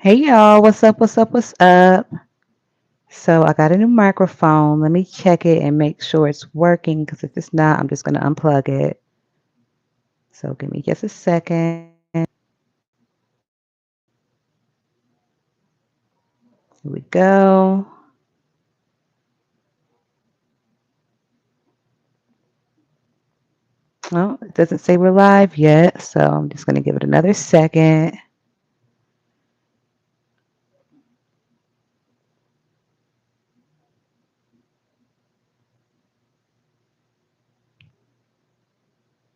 Hey y'all, what's up? What's up? What's up? So I got a new microphone. Let me check it and make sure it's working because if it's not, I'm just going to unplug it. So give me just a second. Here we go. Oh, it doesn't say we're live yet, so I'm just going to give it another second.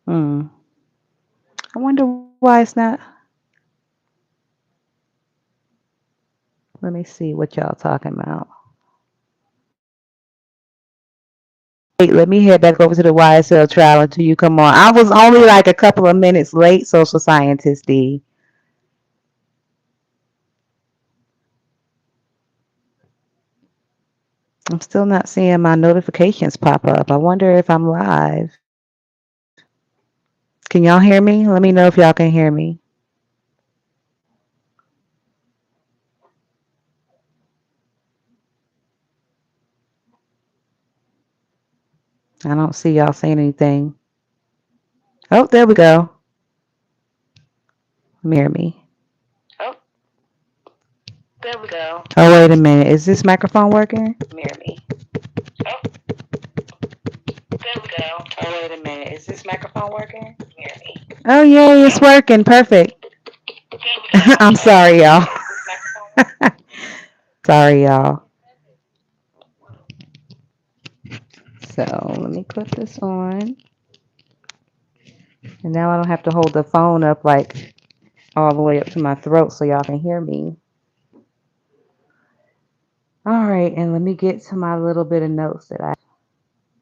Hmm. I wonder why it's not. Let me see what y'all talking about. Wait, let me head back over to the YSL trial until you come on. I was only like a couple of minutes late, social scientist D. I'm still not seeing my notifications pop up. I wonder if I'm live. Can y'all hear me? Let me know if y'all can hear me. I don't see y'all saying anything. Oh, there we go. Let me hear me. Oh, there we go. Oh, wait a minute. Is this microphone working? Mirror me. Oh, there we go. Oh, wait a minute. Is this microphone working? Mirror me. Oh, yay, it's working. Perfect. There we go. I'm Oh, wait a sorry, minute. y'all. Is this microphone? Sorry, y'all. So let me clip this on. And now I don't have to hold the phone up like all the way up to my throat so y'all can hear me. All right, and let me get to my little bit of notes that I,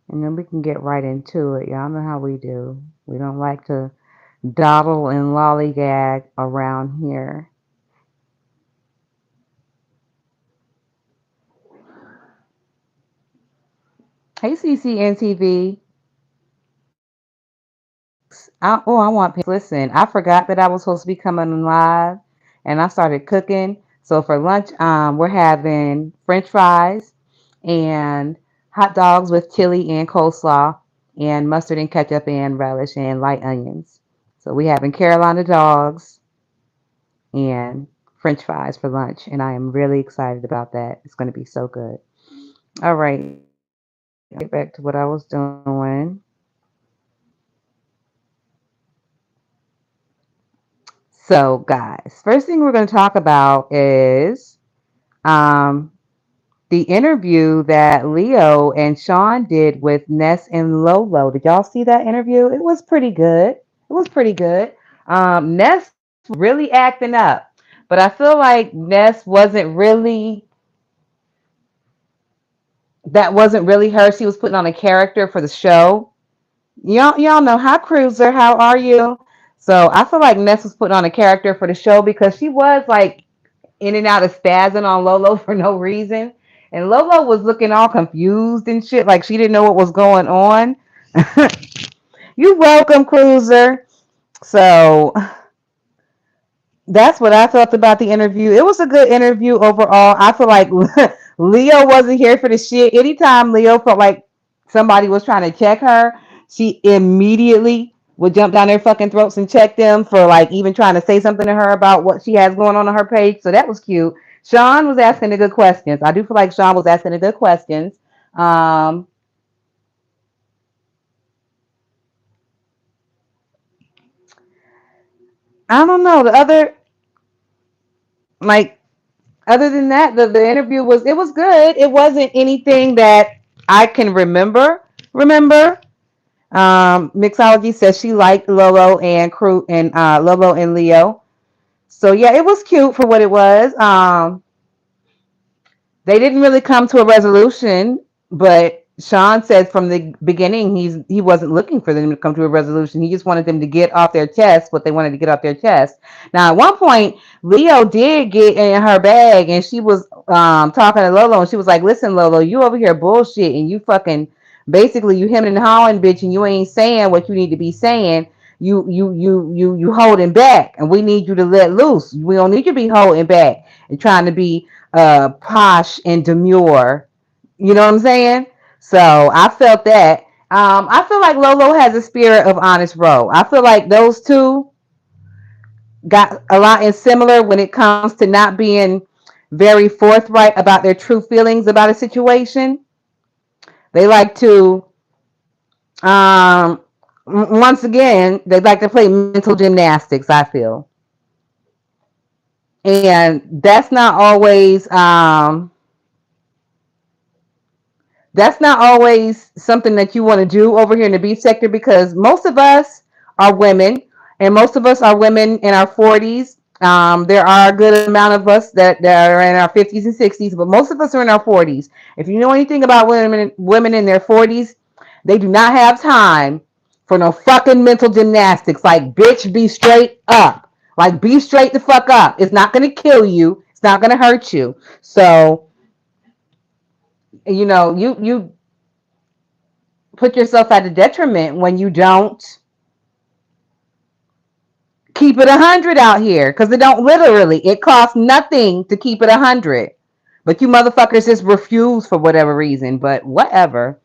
and then we can get right into it. Y'all know how we do. We don't like to dawdle and lollygag around here. Hey, CCNTV. Oh, I want people. Listen, I forgot that I was supposed to be coming live, and I started cooking. So for lunch, we're having French fries and hot dogs with chili and coleslaw, and mustard and ketchup and relish and light onions. So we having Carolina dogs and French fries for lunch, and I am really excited about that. It's going to be so good. All right, get back to what I was doing. So, guys, first thing we're going to talk about is um, the interview that Leo and Sean did with Ness and Lolo. Did y'all see that interview? It was pretty good. It was pretty good. Ness really acting up, but I feel like Ness wasn't really, that wasn't really her. She was putting on a character for the show. Y'all know, hi Cruiser, how are you? So I feel like Ness was putting on a character for the show because she was like in and out of spazzing on Lolo for no reason. And Lolo was looking all confused and shit, like she didn't know what was going on. You welcome, Cruiser. So that's what I felt about the interview. It was a good interview overall. I feel like Leo wasn't here for the shit. Anytime Leo felt like somebody was trying to check her, she immediately would jump down their fucking throats and check them for like even trying to say something to her about what she has going on her page. So that was cute. Sean was asking the good questions. I do feel like Sean was asking the good questions. Um, I don't know. The other, like, other than that, the interview was, it was good. It wasn't anything that I can remember. Mixology says she liked Lolo and crew and Lolo and Leo. So yeah, it was cute for what it was. They didn't really come to a resolution, but Sean said from the beginning he wasn't looking for them to come to a resolution. He just wanted them to get off their chest what they wanted to get off their chest. Now at one point, Leo did get in her bag and she was talking to Lolo and she was like, "Listen, Lolo, you over here bullshit and you fucking basically you hemming and hawing, bitch, and you ain't saying what you need to be saying." You holding back, and we need you to let loose. We don't need you to be holding back. and trying to be posh and demure. You know what I'm saying? So I felt that. I feel like Lolo has a spirit of honest bro. I feel like those two got a lot in similar when it comes to not being very forthright about their true feelings about a situation. They like to, um, once again, they like to play mental gymnastics. I feel, and that's not always something that you want to do over here in the beef sector because most of us are women, and most of us are women in our 40s. There are a good amount of us that are in our 50s and 60s, but most of us are in our 40s. If you know anything about women in their 40s, they do not have time for no fucking mental gymnastics. Like, bitch, be straight up. Like, be straight the fuck up. It's not going to kill you. It's not going to hurt you. So, you put yourself at a detriment when you don't keep it 100 out here because it don't literally it costs nothing to keep it 100, but you motherfuckers just refuse for whatever reason. But whatever.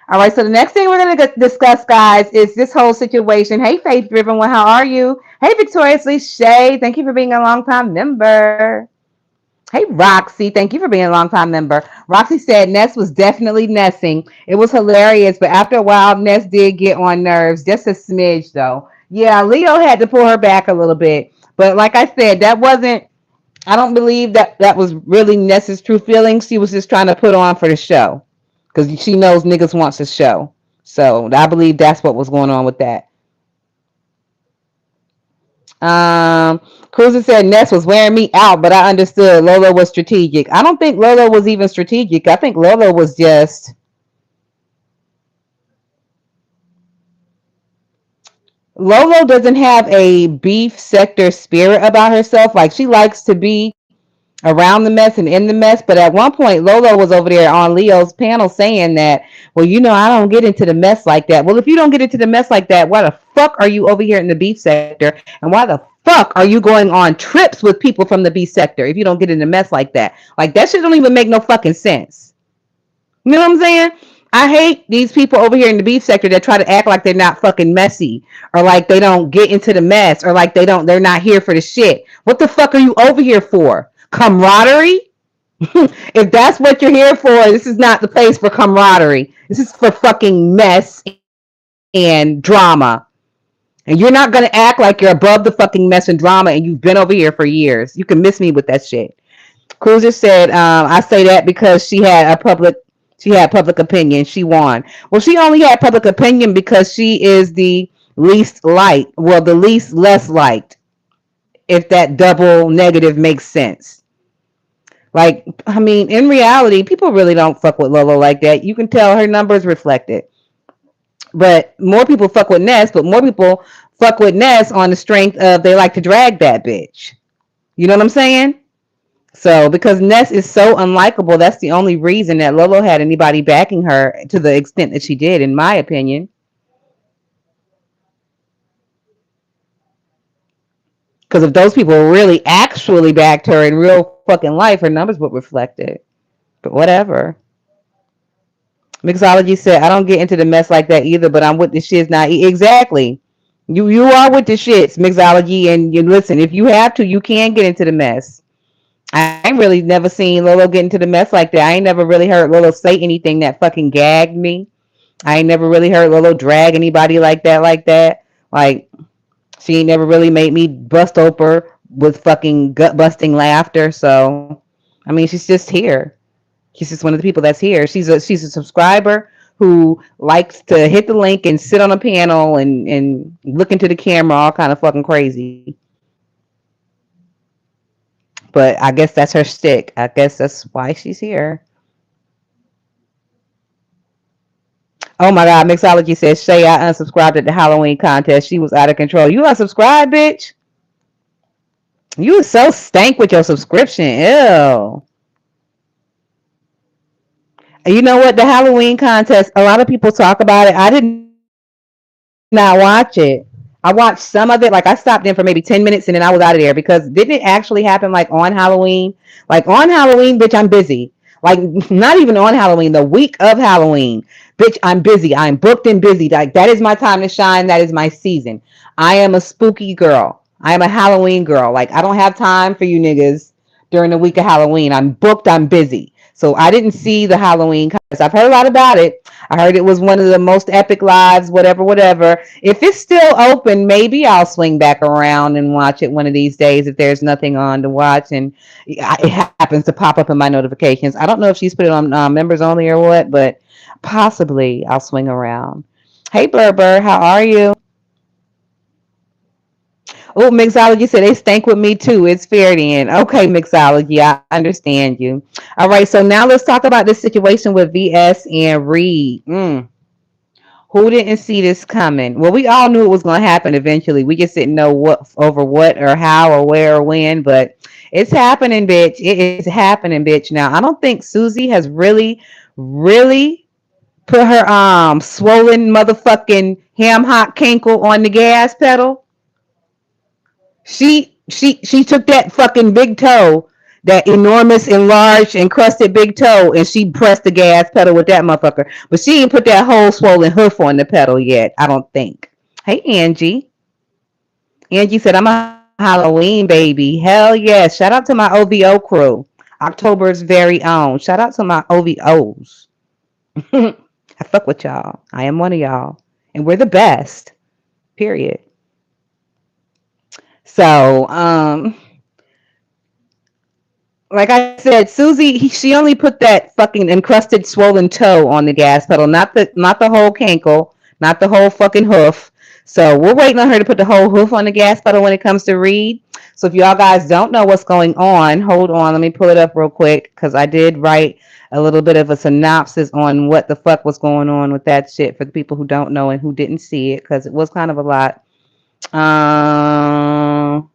All right, so the next thing we're going to discuss, guys, is this whole situation. Hey, Faith Driven One, how are you? Hey, Victoriously Shay, thank you for being a long time member. Hey, Roxy, thank you for being a long time member. Roxy said Ness was definitely Nessing. It was hilarious, but after a while, Ness did get on nerves, just a smidge, though. Yeah, Leo had to pull her back a little bit. But like I said, that wasn't, I don't believe that was really Ness's true feelings. She was just trying to put on for the show because she knows niggas wants a show. So I believe that's what was going on with that. Cruiser said Ness was wearing me out, but I understood Lolo was strategic. I don't think Lolo was even strategic. I think Lolo was just Lolo doesn't have a beef sector spirit about herself. Like she likes to be around the mess and in the mess. But at one point, Lolo was over there on Leo's panel saying that, well, I don't get into the mess like that. Well, if you don't get into the mess like that, why the fuck are you over here in the beef sector? And why the fuck are you going on trips with people from the beef sector if you don't get in the mess like that? Like that shit don't even make no fucking sense. You know what I'm saying? I hate these people over here in the beef sector that try to act like they're not fucking messy or like they don't get into the mess or like they're not here for the shit. What the fuck are you over here for? Camaraderie? If that's what you're here for, this is not the place for camaraderie. This is for fucking mess and drama. And you're not gonna act like you're above the fucking mess and drama and you've been over here for years. You can miss me with that shit. Cruiser said, I say that because she had public opinion. She won. Well, she only had public opinion because she is the least liked. Well, the least less liked, if that double negative makes sense. Like, I mean, in reality, people really don't fuck with Lolo like that. You can tell her numbers reflect it. But more people fuck with Ness, but more people fuck with Ness on the strength of they like to drag that bitch. You know what I'm saying? So because Ness is so unlikable, that's the only reason that Lolo had anybody backing her to the extent that she did, in my opinion. Because if those people really actually backed her in real fucking life, her numbers would reflect it. But whatever. Mixology said, I don't get into the mess like that either, but I'm with the shits now. Exactly. You are with the shits, Mixology, and you listen, if you have to, you can get into the mess. I ain't really never seen Lolo get into the mess like that. I ain't never really heard Lolo say anything that fucking gagged me. I ain't never really heard Lolo drag anybody like that, like that. Like, she ain't never really made me bust open with fucking gut busting laughter. So, I mean, she's just here. She's just one of the people that's here. She's a subscriber who likes to hit the link and sit on a panel and look into the camera all kind of fucking crazy. But I guess that's her stick. I guess that's why she's here. Oh my God, Mixology says Shay, I unsubscribed at the Halloween contest. She was out of control. You unsubscribed, bitch? You was so stank with your subscription. Ew. You know what? The Halloween contest, a lot of people talk about it. I did not watch it. I didn't watch it. I watched some of it. Like I stopped in for maybe 10 minutes and then I was out of there because didn't it actually happen like on Halloween? Like on Halloween, bitch, I'm busy. Like not even on Halloween, the week of Halloween, bitch, I'm busy. I'm booked and busy. Like that is my time to shine. That is my season. I am a spooky girl. I am a Halloween girl. Like I don't have time for you niggas during the week of Halloween. I'm booked. I'm busy. So I didn't see the Halloween contest. I've heard a lot about it. I heard it was one of the most epic lives, whatever, whatever. If it's still open, maybe I'll swing back around and watch it one of these days if there's nothing on to watch and it happens to pop up in my notifications. I don't know if she's put it on members only or what, but possibly I'll swing around. Hey, Berber, how are you? Oh, Mixology said they stank with me too. It's fair then. Okay, Mixology, I understand you. All right, so now let's talk about this situation with VS and Reed. Who didn't see this coming? Well, we all knew it was going to happen eventually. We just didn't know what over what or how or where or when, but it's happening, bitch. It is happening, bitch. Now, I don't think Susie has really put her swollen motherfucking ham hock kinkle on the gas pedal. She took that fucking big toe, that enormous, enlarged, encrusted big toe, and she pressed the gas pedal with that motherfucker. But she ain't put that whole swollen hoof on the pedal yet, I don't think. Hey, Angie. Angie said, I'm a Halloween baby. Hell yes. Shout out to my OVO crew. October's very own. Shout out to my OVOs. I fuck with y'all. I am one of y'all. And we're the best. Period. So, like I said, Susie, she only put that fucking encrusted swollen toe on the gas pedal, not the whole cankle, not the whole fucking hoof. So we're waiting on her to put the whole hoof on the gas pedal when it comes to Reed. So if y'all guys don't know what's going on, hold on, let me pull it up real quick because I did write a little bit of a synopsis on what the fuck was going on with that shit for the people who don't know and who didn't see it because it was kind of a lot. Um,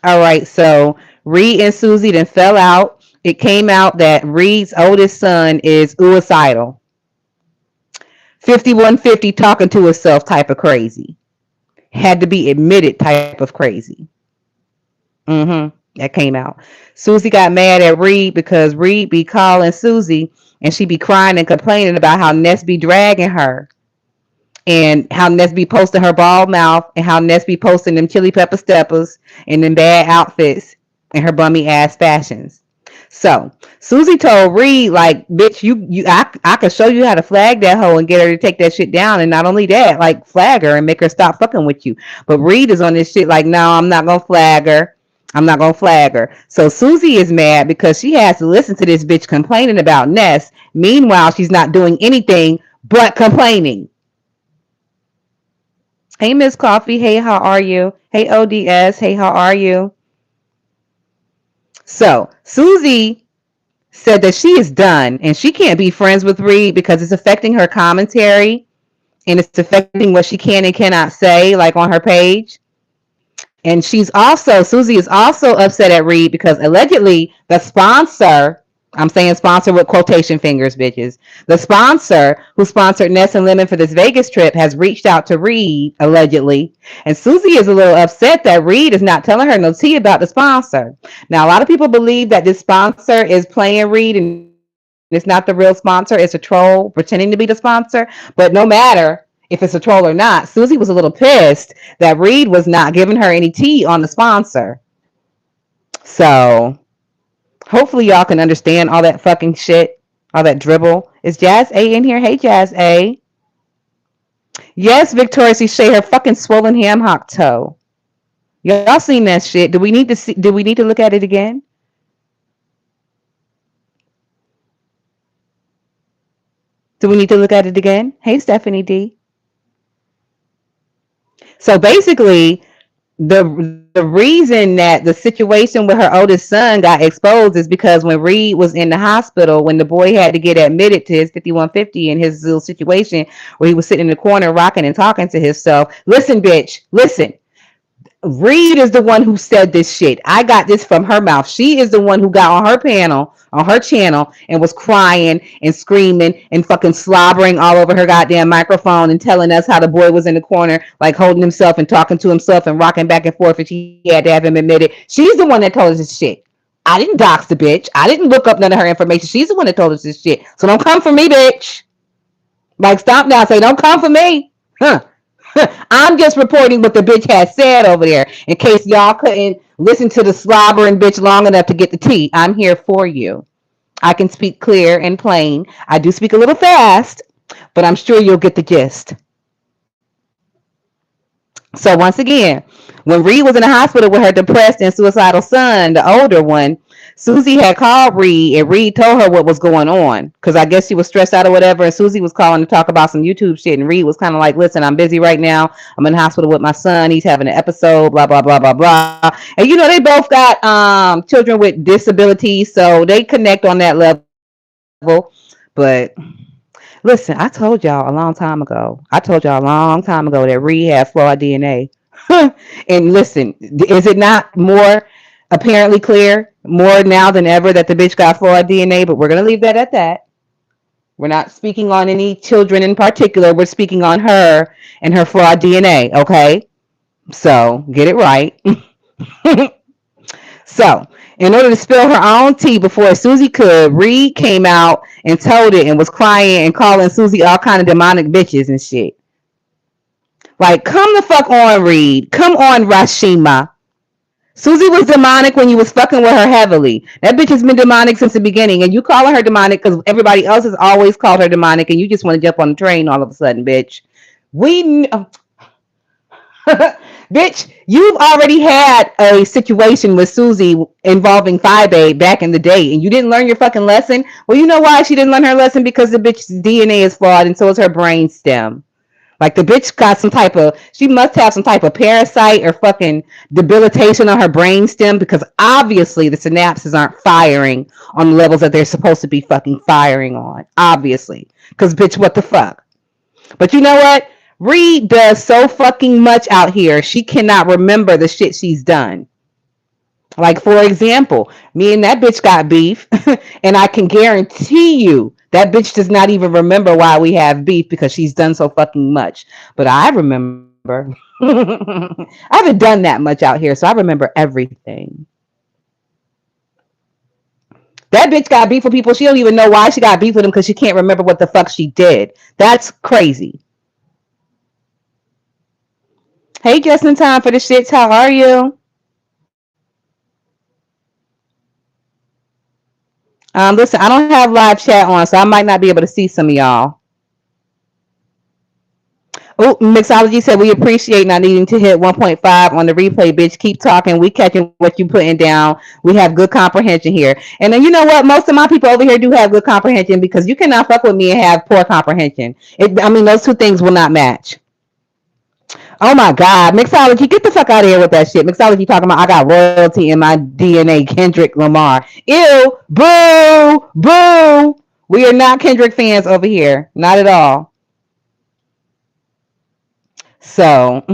All right, so Reed and Susie then fell out. It came out that Reed's oldest son is suicidal, 5150 talking to himself type of crazy. Had to be admitted type of crazy. That came out. Susie got mad at Reed because Reed be calling Susie and she be crying and complaining about how Ness be dragging her and how Ness be posting her bald mouth and how Ness be posting them chili pepper steppers and them bad outfits and her bummy ass fashions. So Susie told Reed, like, bitch, I could show you how to flag that hoe and get her to take that shit down. And not only that, like, flag her and make her stop fucking with you. But Reed is on this shit like, no, I'm not gonna flag her. I'm not gonna flag her. So Susie is mad because she has to listen to this bitch complaining about Ness. Meanwhile, she's not doing anything but complaining. Hey, Miss Coffee. Hey, how are you? Hey, ODS. Hey, how are you? So Susie said that she is done and she can't be friends with Reed because it's affecting her commentary and it's affecting what she can and cannot say, like on her page. And Susie is also upset at Reed because allegedly the sponsor, I'm saying sponsor with quotation fingers, bitches. The sponsor who sponsored Ness and Lemon for this Vegas trip has reached out to Reed, allegedly. And Susie is a little upset that Reed is not telling her no tea about the sponsor. Now, a lot of people believe that this sponsor is playing Reed and it's not the real sponsor. It's a troll pretending to be the sponsor. But no matter if it's a troll or not, Susie was a little pissed that Reed was not giving her any tea on the sponsor. So hopefully y'all can understand all that fucking shit, all that dribble. Is Jazz A in here? Hey, Jazz A. Yes, Victoria C. Shea, her fucking swollen ham hock toe. Y'all seen that shit? Do we need to see? Do we need to look at it again? Do we need to look at it again? Hey, Stephanie D. So basically, the reason that the situation with her oldest son got exposed is because when Reed was in the hospital, when the boy had to get admitted to his 5150 in his little situation where he was sitting in the corner rocking and talking to himself. Listen, bitch, listen. Reed is the one who said this shit. I got this from her mouth. She is the one who got on her panel, on her channel, and was crying and screaming and fucking slobbering all over her goddamn microphone and telling us how the boy was in the corner, like holding himself and talking to himself and rocking back and forth, and she had to have him admit it. She's the one that told us this shit. I didn't dox the bitch. I didn't look up none of her information. She's the one that told us this shit. So don't come for me, bitch. Like, stop now. Say, don't come for me. Huh. I'm just reporting what the bitch has said over there in case y'all couldn't listen to the slobbering bitch long enough to get the tea. I'm here for you. I can speak clear and plain. I do speak a little fast, but I'm sure you'll get the gist. So once again, when Reed was in the hospital with her depressed and suicidal son, the older one, Susie had called Reed and Reed told her what was going on because I guess she was stressed out or whatever. And Susie was calling to talk about some YouTube shit. And Reed was kind of like, listen, I'm busy right now. I'm in the hospital with my son. He's having an episode, blah, blah, blah, blah, blah. And you know, they both got children with disabilities. So they connect on that level. But listen, I told y'all a long time ago. I told y'all a long time ago that Reed had flawed DNA. And listen, is it not more apparently clear, more now than ever, that the bitch got flawed DNA? But we're going to leave that at that. We're not speaking on any children in particular. We're speaking on her and her flawed DNA, okay? So get it right. So, in order to spill her own tea before Susie could, Reed came out and told it and was crying and calling Susie all kind of demonic bitches and shit. Like, come the fuck on, Reed. Come on, Rashima. Susie was demonic when you was fucking with her heavily. That bitch has been demonic since the beginning, and you calling her demonic because everybody else has always called her demonic, and you just want to jump on the train all of a sudden, bitch. We, bitch, you've already had a situation with Susie involving Phi Babe back in the day, and you didn't learn your fucking lesson. Well, you know why she didn't learn her lesson? Because the bitch's DNA is flawed, and so is her brain stem. Like the bitch got some type of, she must have some type of parasite or fucking debilitation on her brain stem because obviously the synapses aren't firing on the levels that they're supposed to be fucking firing on. Obviously. Because bitch, what the fuck? But you know what? Reed does so fucking much out here, she cannot remember the shit she's done. Like, for example, me and that bitch got beef, and I can guarantee you that bitch does not even remember why we have beef because she's done so fucking much. But I remember. I haven't done that much out here, so I remember everything. That bitch got beef with people. She don't even know why she got beef with them because she can't remember what the fuck she did. That's crazy. Hey, just in time for the shits. How are you? Listen, I don't have live chat on, so I might not be able to see some of y'all. Oh, Mixology said we appreciate not needing to hit 1.5 on the replay, bitch. Keep talking. We catching what you putting down. We have good comprehension here. And then you know what? Most of my people over here do have good comprehension because you cannot fuck with me and have poor comprehension. I mean, those two things will not match. Oh my God, Mixology, get the fuck out of here with that shit. Mixology talking about I got royalty in my DNA, Kendrick Lamar. Ew, boo, boo. We are not Kendrick fans over here, not at all. So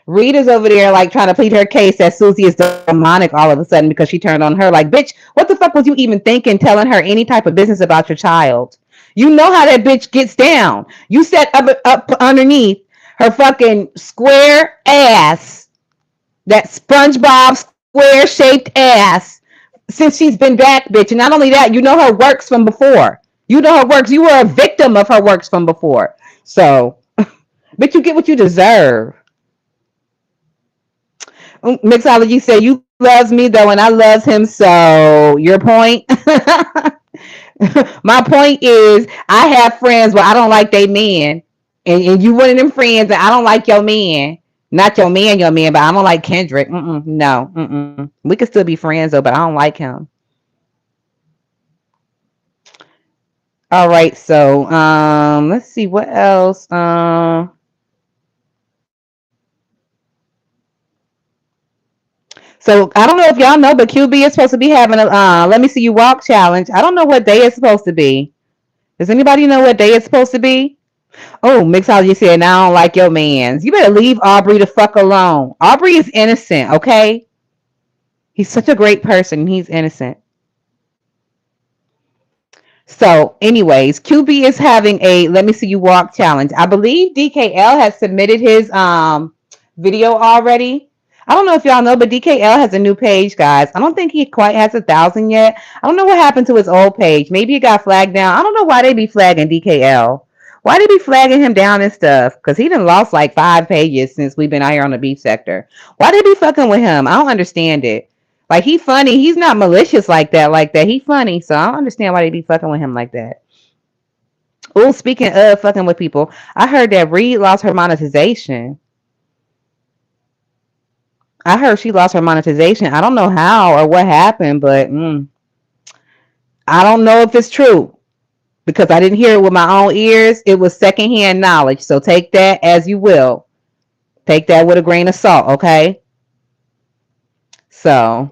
Rita's over there like trying to plead her case that Susie is demonic all of a sudden because she turned on her. Like, bitch, what the fuck was you even thinking telling her any type of business about your child? You know how that bitch gets down. You sat up underneath her fucking square ass, that SpongeBob square shaped ass, since she's been back, bitch. And not only that, you know her works from before. You know her works. You were a victim of her works from before. So, bitch, you get what you deserve. Mixology said you loves me though, and I loves him. So your point. My point is, I have friends where I don't like they men, and you one of them friends that I don't like your man. Not your man, but I don't like Kendrick. No, we could still be friends though, but I don't like him. All right, so let's see what else. So I don't know if y'all know, but QB is supposed to be having a let me see you walk challenge. I don't know what day it's supposed to be. Does anybody know what day it's supposed to be? Oh, mixology said, "Now I don't like your man's. You better leave Aubrey the fuck alone. Aubrey is innocent, okay? He's such a great person. He's innocent." So, anyways, QB is having a "Let Me See You Walk" challenge. I believe DKL has submitted his video already. I don't know if y'all know, but DKL has a new page, guys. I don't think he quite has 1,000 yet. I don't know what happened to his old page. Maybe it got flagged down. I don't know why they be flagging DKL. Why they be flagging him down and stuff? Because he done lost like 5 pages since we've been out here on the beach sector. Why they be fucking with him? I don't understand it. Like, he funny. He's not malicious like that. Like that. He funny. So I don't understand why they be fucking with him like that. Oh, speaking of fucking with people, I heard that Reed lost her monetization. I heard she lost her monetization. I don't know how or what happened, but I don't know if it's true because I didn't hear it with my own ears. It was secondhand knowledge. So take that as you will. Take that with a grain of salt, okay? So,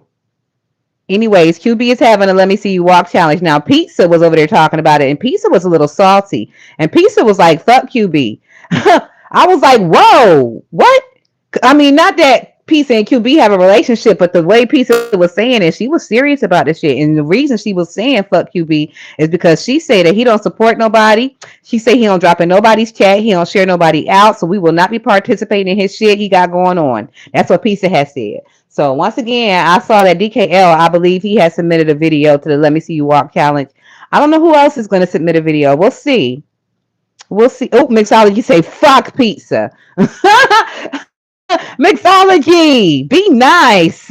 anyways, QB is having a "Let Me See You Walk" challenge. Now, Pizza was over there talking about it, and Pizza was a little salty. And Pizza was like, "Fuck QB." I was like, "Whoa, what?" I mean, not that Pizza and QB have a relationship, but the way Pizza was saying it, she was serious about this shit. And the reason she was saying "fuck QB" is because she said that he don't support nobody. She said he don't drop in nobody's chat. He don't share nobody out. So we will not be participating in his shit he got going on. That's what Pizza has said. So once again, I saw that DKL, I believe he has submitted a video to the "Let Me See You Walk" challenge. I don't know who else is going to submit a video. We'll see. We'll see. Oh, Mixology say "fuck Pizza." Mixology, be nice.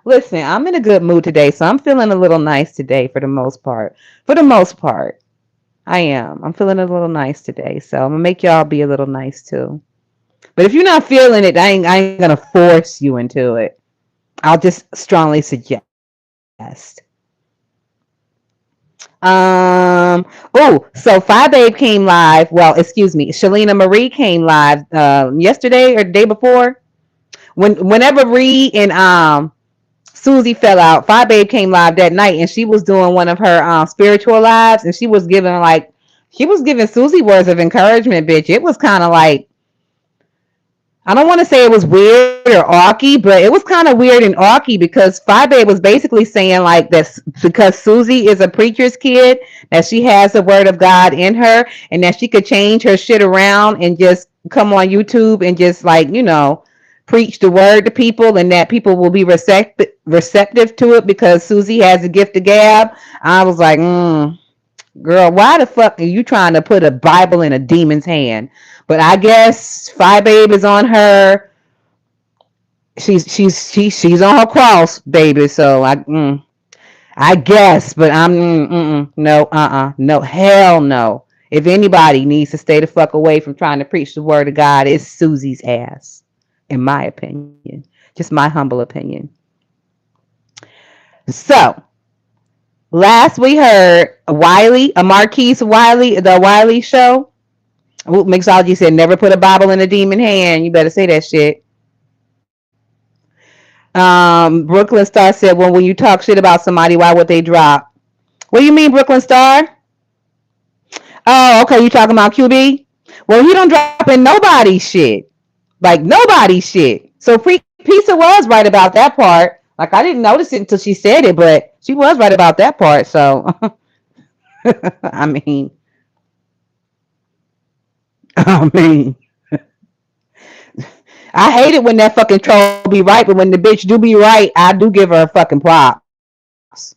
Listen, I'm in a good mood today, so I'm feeling a little nice today for the most part. For the most part, I am. I'm feeling a little nice today, so I'm gonna make y'all be a little nice too. But if you're not feeling it, I ain't gonna force you into it. I'll just strongly suggest. Oh, so Fi Babe came live. Well, excuse me, Shalina Marie came live yesterday or the day before. Whenever Reed and Susie fell out, Fi Babe came live that night, and she was doing one of her spiritual lives, and she was giving Susie words of encouragement, bitch. It was kind of like, I don't want to say it was weird or awky, but it was kind of weird and awky because Fi Babe was basically saying like that because Susie is a preacher's kid, that she has the word of God in her, and that she could change her shit around and just come on YouTube and just like, preach the word to people, and that people will be receptive to it because Susie has a gift of gab. I was like, girl, why the fuck are you trying to put a Bible in a demon's hand? But I guess Fi Babe is on her. She's on her cross, baby. So I guess, but I'm no, no, hell no. If anybody needs to stay the fuck away from trying to preach the word of God, it's Susie's ass, in my opinion. Just my humble opinion. So last we heard Wiley, a Marquise Wiley, the Wiley show. Ooh, Mixology said, "Never put a Bible in a demon hand." You better say that shit. Brooklyn Star said, "Well, when you talk shit about somebody, why would they drop?" What do you mean, Brooklyn Star? Oh, okay. You talking about QB? Well, he don't drop in nobody's shit. Like nobody's shit. So Pizza was right about that part. Like I didn't notice it until she said it, but she was right about that part. So I mean, I mean, I hate it when that fucking troll be right, but when the bitch do be right, I do give her fucking props.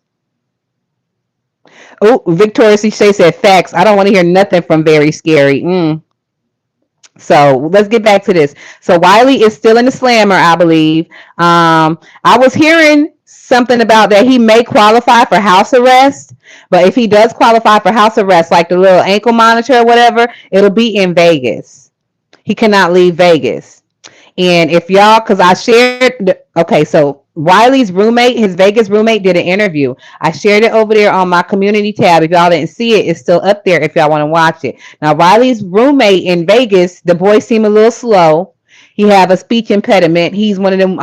Oh, Victoria C. Shay said facts. I don't want to hear nothing from Very Scary. So let's get back to this. So Wiley is still in the slammer, I believe. I was hearing something about that he may qualify for house arrest, but if he does qualify for house arrest, like the little ankle monitor or whatever, it'll be in Vegas. He cannot leave Vegas. And if y'all, because I shared, okay, so Wiley's roommate, his Vegas roommate, did an interview. I shared it over there on my community tab. If y'all didn't see it, it's still up there if y'all want to watch it. Now, Wiley's roommate in Vegas, the boy seemed a little slow. He have a speech impediment. He's one of them.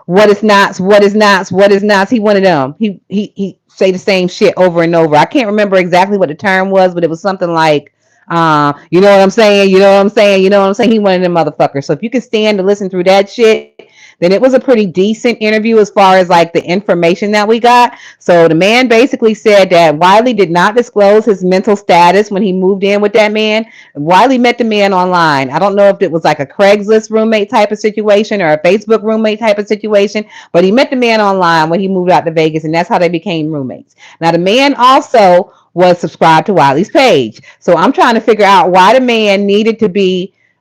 What is not? What is not? What is not? He one of them. He say the same shit over and over. I can't remember exactly what the term was, but it was something like, you know what I'm saying? You know what I'm saying? You know what I'm saying? He one of them motherfuckers. So if you can stand to listen through that shit, then it was a pretty decent interview as far as like the information that we got. So the man basically said that Wiley did not disclose his mental status when he moved in with that man. Wiley met the man online. I don't know if it was like a Craigslist roommate type of situation or a Facebook roommate type of situation, but he met the man online when he moved out to Vegas, and that's how they became roommates. Now, the man also was subscribed to Wiley's page. So I'm trying to figure out why the man needed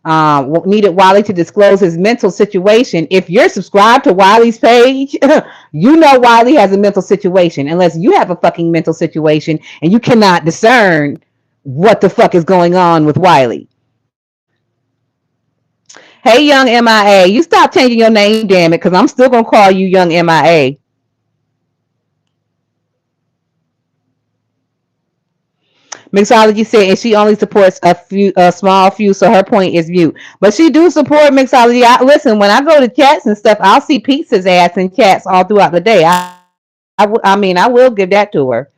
Wiley to disclose his mental situation. If you're subscribed to Wiley's page, you know Wiley has a mental situation, unless you have a fucking mental situation and you cannot discern what the fuck is going on with Wiley. Hey, young MIA, you stop changing your name, damn it, because I'm still gonna call you young MIA. Mixology said, and she only supports a small few, so her point is mute. But she do support Mixology. Listen, when I go to chats and stuff, I'll see Pizza's ass in chats all throughout the day. I mean, I will give that to her.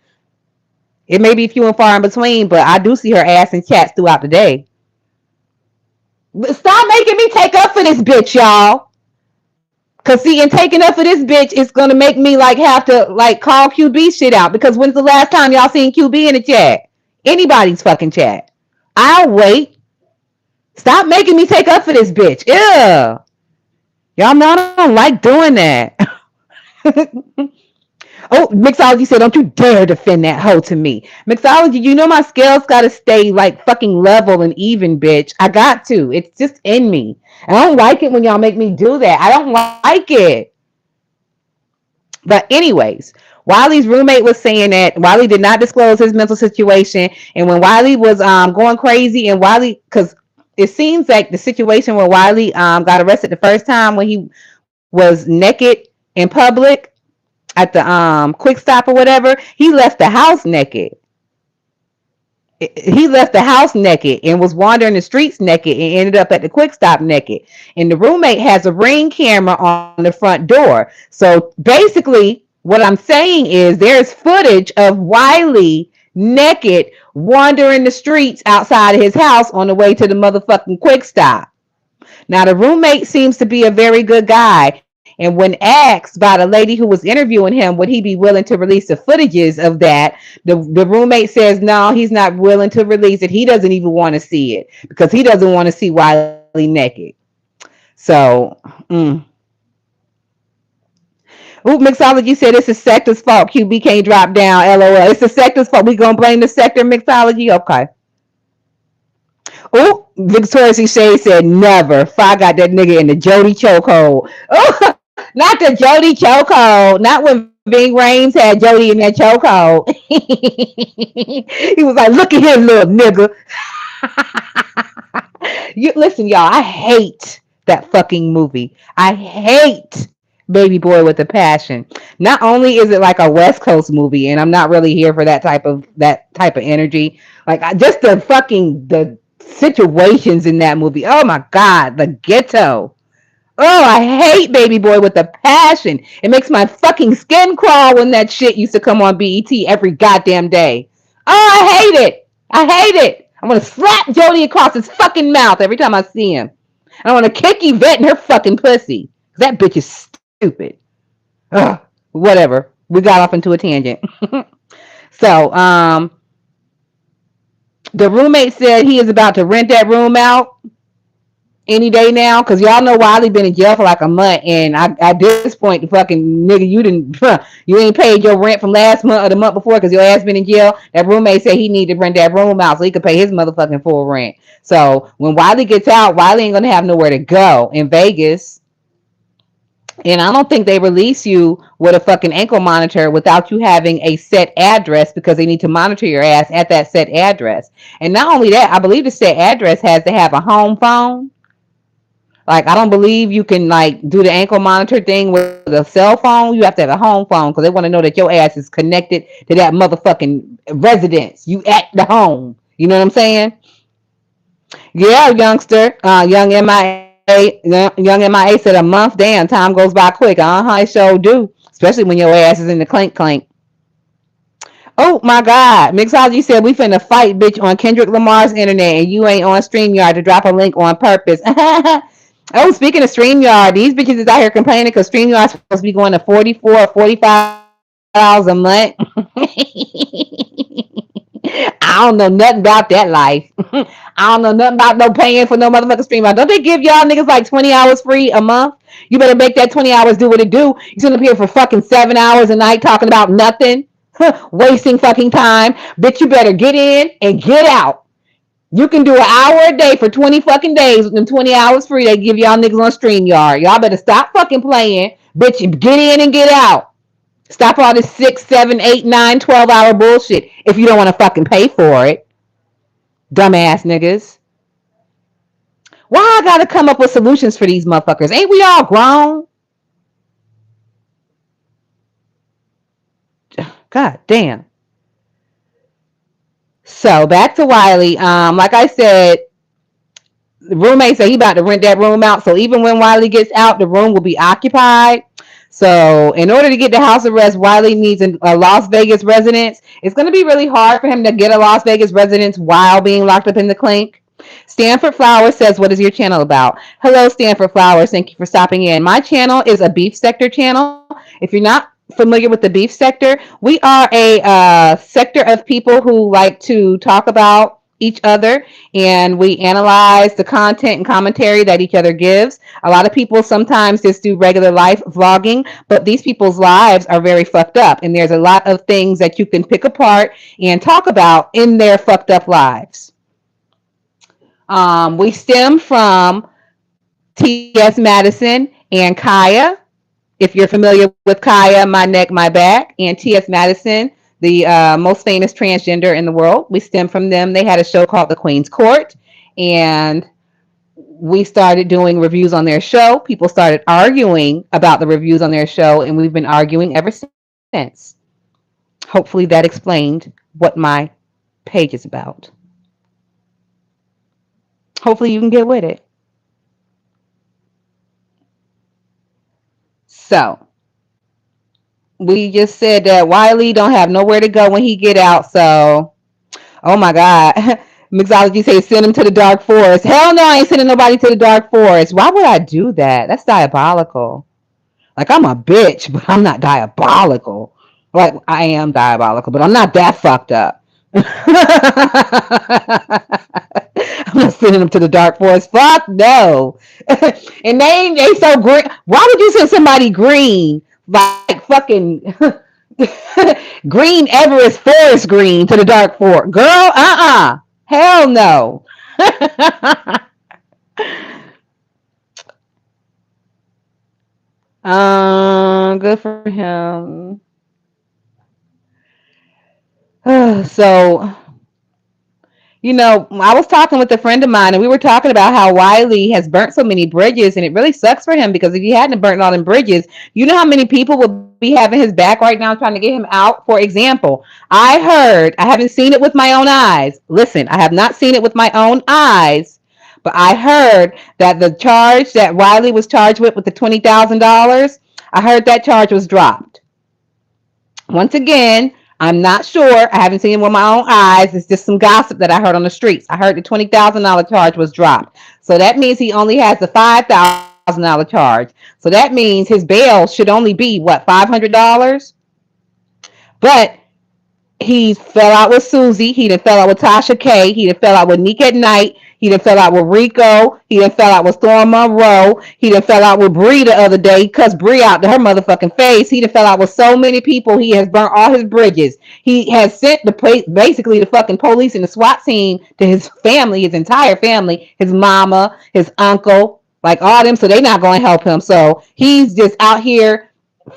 It may be few and far in between, but I do see her ass in chats throughout the day. Stop making me take up for this bitch, y'all. Cause see, in taking up for this bitch, it's gonna make me like have to like call QB shit out. Because when's the last time y'all seen QB in the chat? Anybody's fucking chat. I'll wait. Stop making me take up for this bitch. Ew. Y'all know I don't like doing that. Oh, Mixology said, don't you dare defend that hoe to me. Mixology, you know my scales gotta stay like fucking level and even, bitch. I got to. It's just in me. And I don't like it when y'all make me do that. I don't like it. But anyways, Wiley's roommate was saying that Wiley did not disclose his mental situation, and when Wiley was going crazy, and Wiley, because it seems like the situation where Wiley got arrested the first time when he was naked in public at the quick stop or whatever, he left the house naked. He left the house naked and was wandering the streets naked and ended up at the quick stop naked. And the roommate has a ring camera on the front door. So basically, what I'm saying is there's footage of Wiley naked wandering the streets outside of his house on the way to the motherfucking quick stop. Now, the roommate seems to be a very good guy. And when asked by the lady who was interviewing him, would he be willing to release the footages of that? The roommate says, no, he's not willing to release it. He doesn't even want to see it because he doesn't want to see Wiley naked. So, Ooh, Mixology said it's the sector's fault. QB can't drop down. LOL. It's the sector's fault. We gonna blame the sector, Mixology? Okay. Oh, Victoria Shade said never. Fi got that nigga in the Jody chokehold. Oh, not the Jody chokehold. Not when Ving Rhames had Jody in that chokehold. He was like, look at him, little nigga. Listen, y'all, I hate that fucking movie. I hate Baby Boy with a Passion. Not only is it like a West Coast movie, and I'm not really here for that type of energy. Like just the situations in that movie. Oh my god, the ghetto. Oh, I hate Baby Boy with a passion. It makes my fucking skin crawl when that shit used to come on BET every goddamn day. Oh, I hate it. I hate it. I'm gonna slap Jody across his fucking mouth every time I see him. And I want to kick Yvette in her fucking pussy. That bitch is stupid. Ugh, whatever. We got off into a tangent. So, the roommate said he is about to rent that room out any day now, because y'all know Wiley been in jail for like a month, and at this point, the fucking nigga, you ain't paid your rent from last month or the month before because your ass been in jail. That roommate said he need to rent that room out so he could pay his motherfucking full rent. So when Wiley gets out, Wiley ain't gonna have nowhere to go in Vegas. And I don't think they release you with a fucking ankle monitor without you having a set address, because they need to monitor your ass at that set address. And not only that, I believe the set address has to have a home phone. Like, I don't believe you can like do the ankle monitor thing with a cell phone. You have to have a home phone because they want to know that your ass is connected to that motherfucking residence. You at the home. You know what I'm saying? Yeah, youngster. Young MIA said a month. Damn, time goes by quick. It sure do. Especially when your ass is in the clink clink. Oh my God. Mixology said we finna fight, bitch, on Kendrick Lamar's internet and you ain't on StreamYard to drop a link on purpose. Oh, speaking of StreamYard, these bitches is out here complaining because StreamYard's supposed to be going to 44 or $45 a month. I don't know nothing about that life. I don't know nothing about no paying for no motherfucking StreamYard. Don't they give y'all niggas like 20 hours free a month? You better make that 20 hours do what it do. You sitting up here for fucking 7 hours a night talking about nothing. Wasting fucking time. Bitch, you better get in and get out. You can do an hour a day for 20 fucking days with them 20 hours free they give y'all niggas on StreamYard. Y'all better stop fucking playing. Bitch, get in and get out. Stop all this 6, 7, 8, 9, 12 hour bullshit if you don't want to fucking pay for it. Dumbass niggas. Why I gotta come up with solutions for these motherfuckers? Ain't we all grown? God damn. So back to Wiley. Like I said, the roommate said he about to rent that room out. So even when Wiley gets out, the room will be occupied. So in order to get the house arrest, Wiley needs a Las Vegas residence. It's going to be really hard for him to get a Las Vegas residence while being locked up in the clink. Stanford Flowers says, what is your channel about? Hello, Stanford Flowers. Thank you for stopping in. My channel is a beef sector channel. If you're not familiar with the beef sector, we are a sector of people who like to talk about each other and we analyze the content and commentary that each other gives. A lot of people sometimes just do regular life vlogging, but these people's lives are very fucked up and there's a lot of things that you can pick apart and talk about in their fucked up lives. We stem from T.S. Madison and Kaya. If you're familiar with Kaya, My Neck, My Back, and T.S. Madison, the most famous transgender in the world, we stem from them. They had a show called The Queen's Court, and we started doing reviews on their show. People started arguing about the reviews on their show, and we've been arguing ever since. Hopefully that explained what my page is about. Hopefully you can get with it. So we just said that Wiley don't have nowhere to go when he get out. So, oh my God. Mixology says send him to the dark forest. Hell no, I ain't sending nobody to the dark forest. Why would I do that? That's diabolical. Like I'm a bitch, but I'm not diabolical. Like I am diabolical, but I'm not that fucked up. I'm not sending them to the dark forest. Fuck no. And they so green. Why would you send somebody green? Like fucking green Everest forest green to the dark forest. Girl, hell no. Good for him. So I was talking with a friend of mine and we were talking about how Wiley has burnt so many bridges and it really sucks for him because if he hadn't burnt all them bridges, you know how many people would be having his back right now trying to get him out? For example, I haven't seen it with my own eyes. Listen, I have not seen it with my own eyes, but I heard that the charge that Wiley was charged with the $20,000, I heard that charge was dropped. Once again, I'm not sure. I haven't seen it with my own eyes. It's just some gossip that I heard on the streets. I heard the $20,000 charge was dropped. So that means he only has the $5,000 charge. So that means his bail should only be, what, $500? But he fell out with Susie. He done fell out with Tasha K. He done fell out with Nick at Night. He done fell out with Rico. He done fell out with Storm Monroe. He done fell out with Bree the other day. Cussed Bree out to her motherfucking face. He done fell out with so many people. He has burnt all his bridges. He has sent basically the fucking police and the SWAT team to his family, his entire family, his mama, his uncle, like all them. So they not going to help him. So he's just out here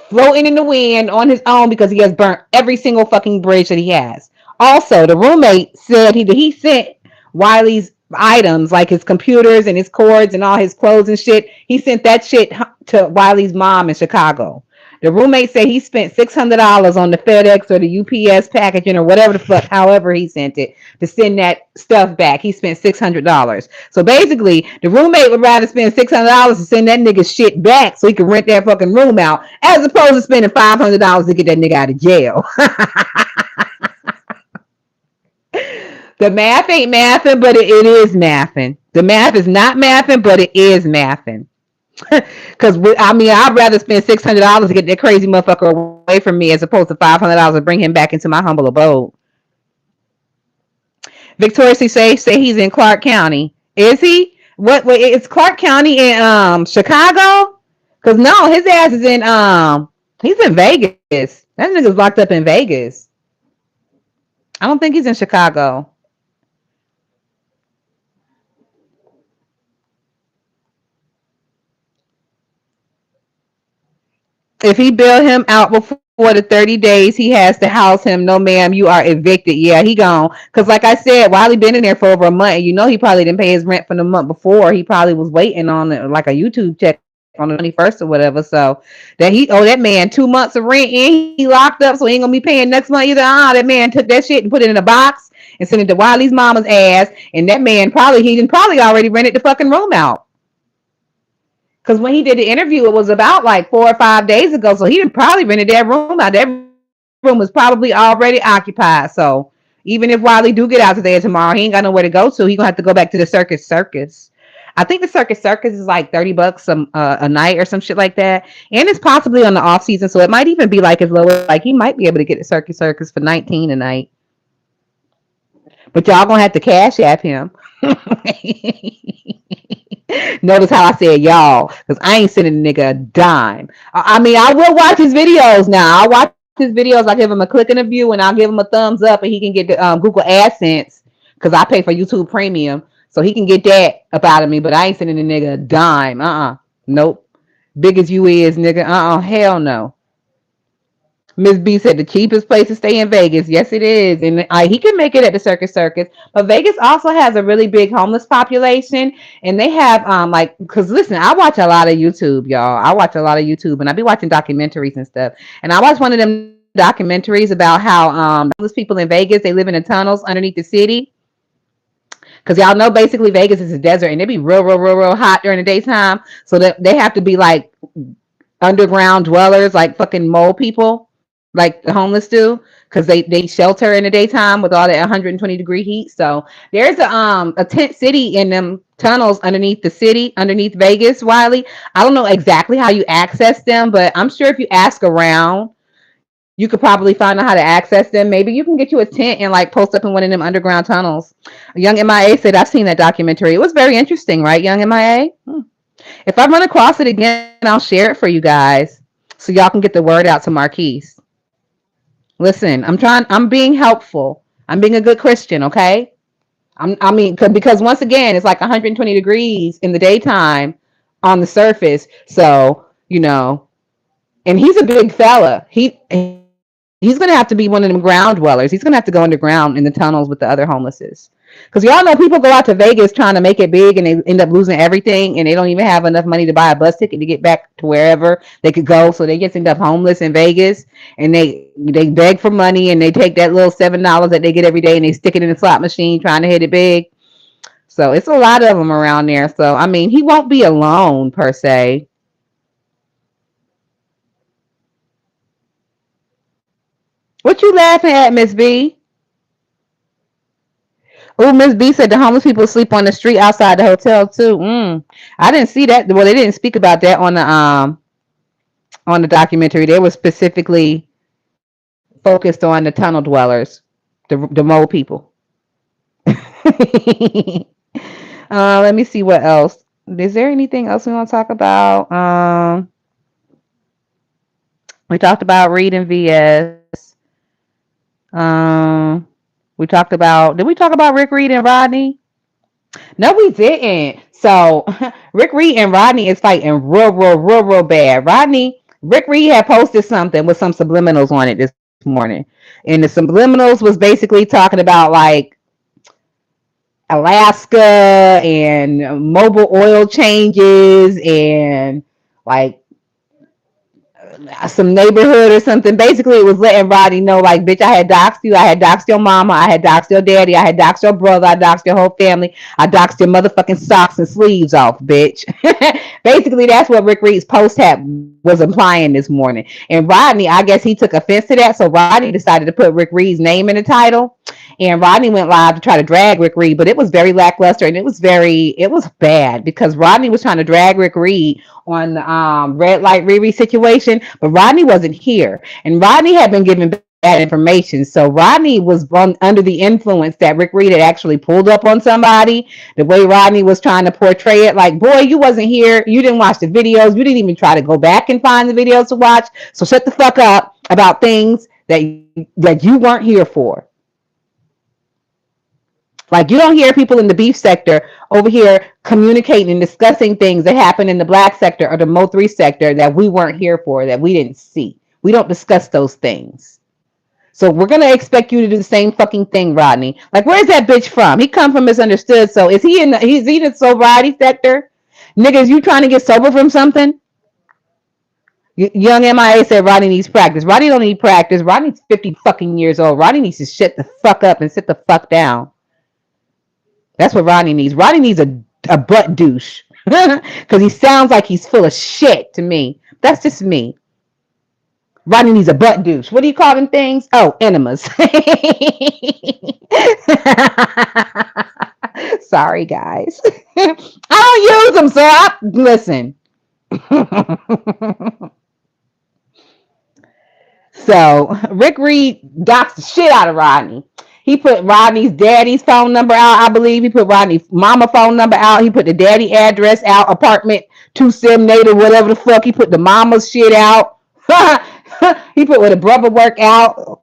floating in the wind on his own because he has burnt every single fucking bridge that he has. Also, the roommate said he sent Wiley's items like his computers and his cords and all his clothes and shit. He sent that shit to Wiley's mom in Chicago. The roommate said he spent $600 on the FedEx or the UPS packaging or whatever the fuck, however he sent it, to send that stuff back. He spent $600. So basically, the roommate would rather spend $600 to send that nigga shit back so he can rent that fucking room out, as opposed to spending $500 to get that nigga out of jail. The math ain't mathing, but it is mathing. The math is not mathing, but it is mathing. Because I mean, I'd rather spend $600 to get that crazy motherfucker away from me as opposed to $500 to bring him back into my humble abode. Victoriously say he's in Clark County. Is he? What it's Clark County in Chicago? Cause no, his ass is in he's in Vegas. That nigga's locked up in Vegas. I don't think he's in Chicago. If he bail him out before the 30 days, he has to house him. No, ma'am, you are evicted. Yeah, he gone. Cause like I said, Wiley been in there for over a month, and you know he probably didn't pay his rent from the month before. He probably was waiting on like a YouTube check on the 21st or whatever. So that he owe that man 2 months of rent, and he locked up, so he ain't gonna be paying next month either. That man took that shit and put it in a box and sent it to Wiley's mama's ass, and that man probably already rented the fucking room out. Because when he did the interview, it was about like 4 or 5 days ago. So he didn't probably rented that room out. That room was probably already occupied. So even if Wiley do get out today or tomorrow, he ain't got nowhere to go to. He gonna have to go back to the Circus. I think the Circus is like $30 a night or some shit like that, and it's possibly on the off season, so it might even be like as low as like he might be able to get the Circus for 19 a night. But y'all gonna have to cash app him. Notice how I said y'all, because I ain't sending a nigga a dime. I mean, I will watch his videos now. I'll watch his videos. I'll give him a click and a view, and I'll give him a thumbs up, and he can get the Google AdSense because I pay for YouTube Premium, so he can get that up out of me. But I ain't sending a nigga a dime. Nope. Big as you is, nigga. Hell no. Miss B said the cheapest place to stay in Vegas. Yes, it is, and he can make it at the Circus. But Vegas also has a really big homeless population, and they have like because listen, I watch a lot of YouTube, y'all. I watch a lot of YouTube, and I be watching documentaries and stuff. And I watched one of them documentaries about how homeless people in Vegas they live in the tunnels underneath the city. Because y'all know basically Vegas is a desert, and it be real hot during the daytime. So that they have to be like underground dwellers, like fucking mole people, like the homeless do, because they shelter in the daytime with all that 120-degree heat. So there's a tent city in them tunnels underneath the city, underneath Vegas, Wiley. I don't know exactly how you access them, but I'm sure if you ask around, you could probably find out how to access them. Maybe you can get you a tent and like post up in one of them underground tunnels. Young MIA said, I've seen that documentary. It was very interesting, right, Young MIA? If I run across it again, I'll share it for you guys so y'all can get the word out to Marquise. Listen, I'm being helpful. I'm being a good Christian, okay? I mean, because once again, it's like 120 degrees in the daytime on the surface. So, and he's a big fella. He's gonna have to be one of them ground dwellers. He's gonna have to go underground in the tunnels with the other homelesses. Because y'all know people go out to Vegas trying to make it big and they end up losing everything and they don't even have enough money to buy a bus ticket to get back to wherever they could go. So they just end up homeless in Vegas and they beg for money and they take that little $7 that they get every day and they stick it in the slot machine trying to hit it big. So it's a lot of them around there. So I mean, he won't be alone per se. What you laughing at, Miss B? Oh, Miss B said the homeless people sleep on the street outside the hotel too. I didn't see that. Well, they didn't speak about that on the documentary. They were specifically focused on the tunnel dwellers, the mole people. Let me see what else. Is there anything else we want to talk about? We talked about Reed and VS. Um, we talked about. Did we talk about Rick Reed and Rodney? No, we didn't. So Rick Reed and Rodney is fighting real bad. Rick Reed had posted something with some subliminals on it this morning, and the subliminals was basically talking about like Alaska and mobile oil changes and like some neighborhood or something. Basically, it was letting Rodney know, like, bitch, I had doxed you. I had doxed your mama. I had doxed your daddy. I had doxed your brother. I doxed your whole family. I doxed your motherfucking socks and sleeves off, bitch. Basically, that's what Rick Reed's post had was implying this morning. And Rodney, I guess he took offense to that. So Rodney decided to put Rick Reed's name in the title. And Rodney went live to try to drag Rick Reed, but it was very lackluster and it was bad because Rodney was trying to drag Rick Reed on the red light Riri situation, but Rodney wasn't here. And Rodney had been given bad information. So Rodney was under the influence that Rick Reed had actually pulled up on somebody. The way Rodney was trying to portray it, like, boy, you wasn't here. You didn't watch the videos. You didn't even try to go back and find the videos to watch. So shut the fuck up about things that you weren't here for. Like, you don't hear people in the beef sector over here communicating and discussing things that happen in the black sector or the Mo3 sector that we weren't here for, that we didn't see. We don't discuss those things. So we're gonna expect you to do the same fucking thing, Rodney. Like, where's that bitch from? He come from misunderstood. So he's in the sobriety sector? Niggas, you trying to get sober from something? Young MIA said Rodney needs practice. Rodney don't need practice. Rodney's 50 fucking years old. Rodney needs to shut the fuck up and sit the fuck down. That's what Rodney needs. Rodney needs a butt douche. Because he sounds like he's full of shit to me. That's just me. Rodney needs a butt douche. What do you call them things? Oh, enemas. Sorry, guys. I don't use them, so listen. So Rick Reed doxed the shit out of Rodney. He put Rodney's daddy's phone number out, I believe. He put Rodney's mama phone number out. He put the daddy address out, apartment 278 or whatever the fuck. He put the mama's shit out. He put where the brother work out,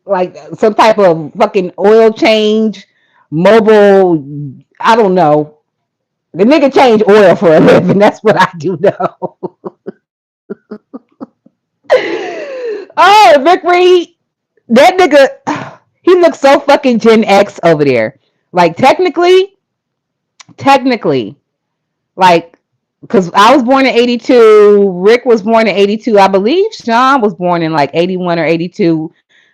like some type of fucking oil change, mobile, I don't know. The nigga change oil for a living. That's what I do know. Oh, Rick Reed, that nigga, he looks so fucking Gen X over there. Like, technically, like, because I was born in 82, Rick was born in 82. I believe Sean was born in like 81 or 82.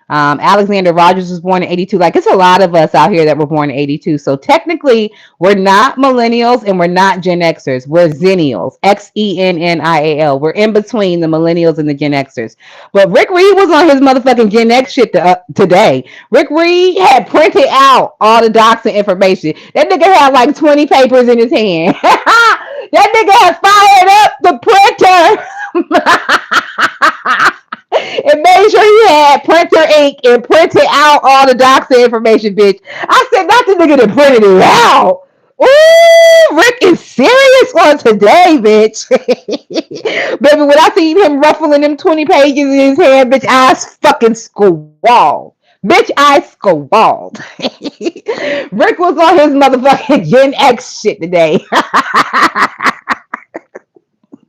Alexander Rogers was born in 82. Like, it's a lot of us out here that were born in 82. So technically, we're not millennials and we're not Gen Xers. We're Zennials. Xennial. We're in between the millennials and the Gen Xers. But Rick Reed was on his motherfucking Gen X shit today. Rick Reed had printed out all the docs and information. That nigga had like 20 papers in his hand. That nigga had fired up the printer. And made sure he had printer ink and printed out all the docs and information, bitch. I said, not the nigga that printed it out. Ooh, Rick is serious on today, bitch. Baby, when I seen him ruffling them 20 pages in his hand, bitch, I fucking squalled. Bitch, I squalled. Rick was on his motherfucking Gen X shit today.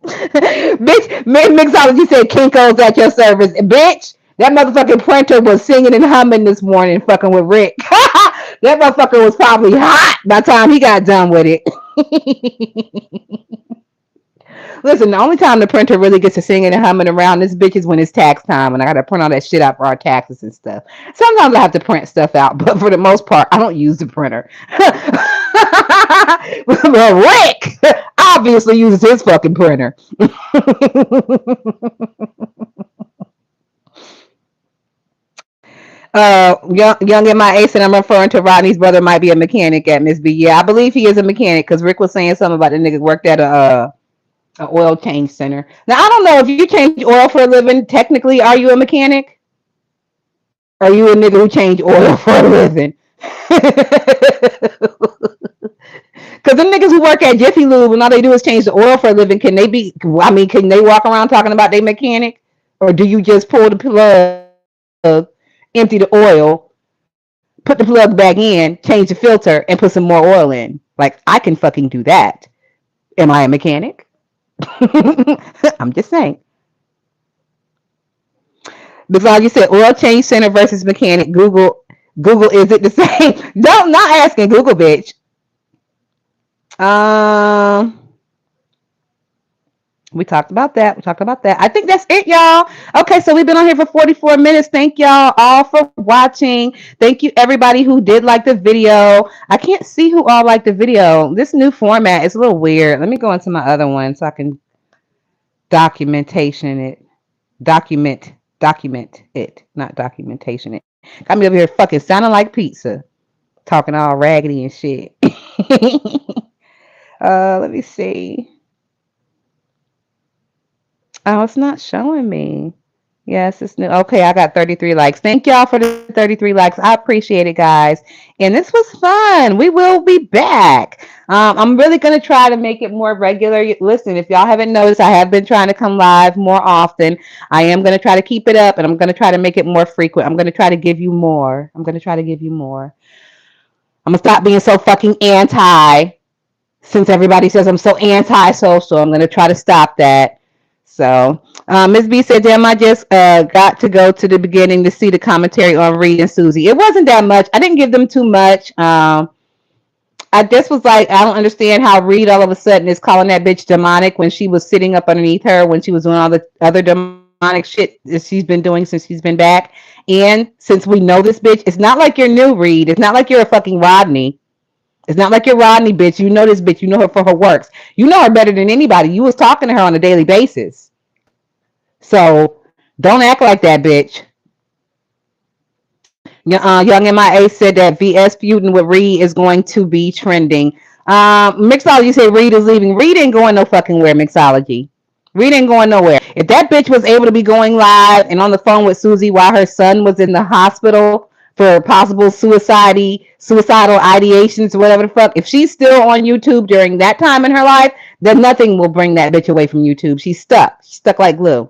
Bitch, Mixology said Kinko's at your service. Bitch, that motherfucking printer was singing and humming this morning fucking with Rick. That motherfucker was probably hot by the time he got done with it. Listen, the only time the printer really gets to singing and humming around this bitch is when it's tax time and I gotta print all that shit out for our taxes and stuff. Sometimes I have to print stuff out, but for the most part, I don't use the printer. But Rick obviously uses his fucking printer. Young MIA said I'm referring to Rodney's brother might be a mechanic at Miss B. Yeah, I believe he is a mechanic because Rick was saying something about the nigga worked at a oil change center. Now I don't know if you change oil for a living. Technically, are you a mechanic? Are you a nigga who change oil for a living? Because the niggas who work at Jiffy Lube and all they do is change the oil for a living, can they be? I mean, can they walk around talking about they mechanic, or do you just pull the plug, empty the oil, put the plug back in, change the filter, and put some more oil in? Like, I can fucking do that. Am I a mechanic? I'm just saying. Because you said oil change center versus mechanic. Google, is it the same? Don't not asking Google, bitch. Um, We talked about that. We talked about that. I think that's it, y'all. Okay, so we've been on here for 44 minutes. Thank y'all all for watching. Thank you, everybody who did like the video. I can't see who all liked the video. This new format is a little weird. Let me go into my other one so I can documentation it. Document it, not documentation it. Got me over here fucking sounding like pizza, talking all raggedy and shit. Let me see. Oh, it's not showing me. Yes, it's new. Okay, I got 33 likes. Thank y'all for the 33 likes. I appreciate it, guys. And this was fun. We will be back. I'm really going to try to make it more regular. Listen, if y'all haven't noticed, I have been trying to come live more often. I am going to try to keep it up and I'm going to try to make it more frequent. I'm going to try to give you more. I'm going to try to give you more. I'm going to stop being so fucking anti since everybody says I'm so anti-social. I'm going to try to stop that. So, Ms. B said, damn, I just got to go to the beginning to see the commentary on Reed and Susie. It wasn't that much. I didn't give them too much. I just was like, I don't understand how Reed all of a sudden is calling that bitch demonic when she was sitting up underneath her when she was doing all the other demonic shit that she's been doing since she's been back. And since we know this bitch, it's not like you're new, Reed. It's not like you're a fucking Rodney. It's not like you're Rodney, bitch. You know this bitch. You know her for her works. You know her better than anybody. You was talking to her on a daily basis. So don't act like that, bitch. Young MIA said that VS feuding with Reed is going to be trending. Mixology said Reed is leaving. Reed ain't going no fucking where, Mixology. Reed ain't going nowhere. If that bitch was able to be going live and on the phone with Susie while her son was in the hospital for possible suicidal ideations, or whatever the fuck, if she's still on YouTube during that time in her life, then nothing will bring that bitch away from YouTube. She's stuck. She's stuck like glue.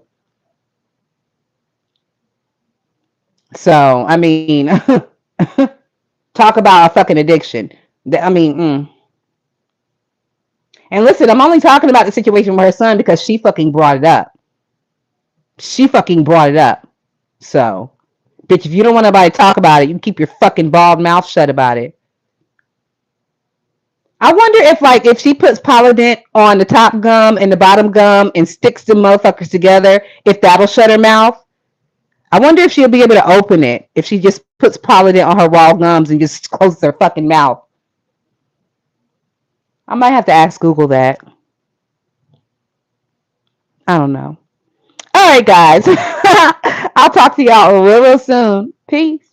So, I mean, talk about a fucking addiction. I mean, and listen, I'm only talking about the situation with her son because she fucking brought it up. She fucking brought it up. So, bitch, if you don't want nobody to talk about it, you can keep your fucking bald mouth shut about it. I wonder if, like, if she puts Polident on the top gum and the bottom gum and sticks the motherfuckers together, if that'll shut her mouth. I wonder if she'll be able to open it if she just puts Polident on her raw gums and just closes her fucking mouth. I might have to ask Google that. I don't know. All right, guys. I'll talk to y'all real soon. Peace.